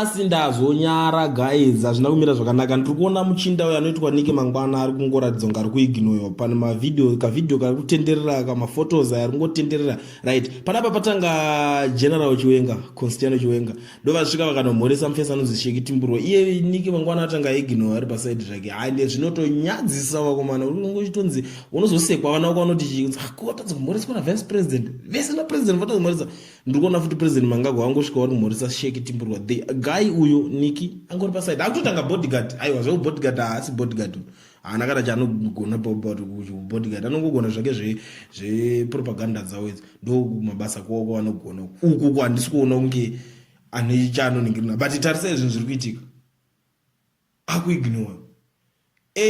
nhasi ndazonyara guys, hazvina kumira zvakanaka. Ndiri kuona muchinda uyo anoitwa Niki Mangwana ari kungoratidza kunge ari kuignoiwa pane mavidhio, kavidhio kari kutenderera, kamafotos aya ari kungotenderera right. Panapa patanga General Chiwenga, Constantino Chiwenga, ndovasvika vakanomhoresa mufesi anonzi Sheki Timburwa. Iye Niki Mangwana atanga aignoiwa ari pasaidi zvake. Hayi, zvinotonyadzisa vakomana. Unongochitonzi unozosekwa vana vako vanoti watadza kumhoreswa navice president, vese napresident vatadza kumhoresa. Ndiri kuona futi president Mnangagwa angosvika vari kumhoresa Sheki Timburwa. The guy uyo Niki angori pasaidi akutotanga bodyguard. Aiwa zvau bodyguard haasi bodyguard, haana kana chaanogona bodyguard, anongogona zvake zvepropaganda dzawo idzi. Ndo mabasa kwavo kwavanogona uku kwandisi kuona kunge ane chaanoningirina, but tarisai zvinhu zviri kuitika akuignora.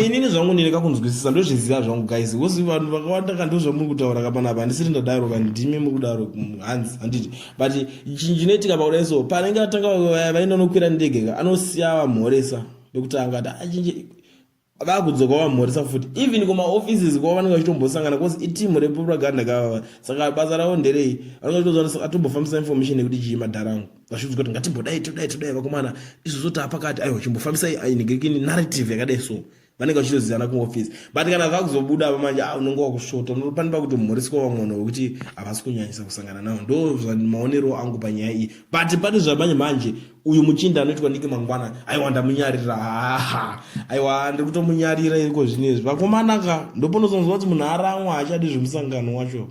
Inini zvangu ndineka kunzwisisa ndozviziva zvangu guys, wozi vanhu vakawanda kandi zvamuri kutaura kapanapa handisiri ndadaro kandi ndimi muri kudaro hanzi handiti, but chinoitika pakudai so panenge atanga vaenda nokwira ndege anosiya vamhoresa ndokutanga ati achinje vakudzoka vamhoresa futi even kumaoffices kwavo vanenge vachitombosangana because itimu repropaganda kavava. Saka basa ravo nderei, vanenge vachitoziva atombofambisa information yekuti chii madharangu vashudzwa kuti ngatimbodai vakomana izvozvo taapakati aiwa chimbofambisai ningirikini narrative yakadai so vanenge vachitoziyana kuoffice. But kana vakuzobuda pamanje unonge wakushota, unofanira kuti mhoreswa vamwe wekuti havasi kunyanyisa kusangana navo. Ndo maonero angu panyaya iyi. But pane zvamanje manje uyu muchinda anoitwa Niki Mangwana aiwa ndamunyarira, aiwa ndiri kutomunyarira iko zvinezvi vakomana ka ndoponozonzwa kuti munhu aramwa haachadi zvemusangano wacho.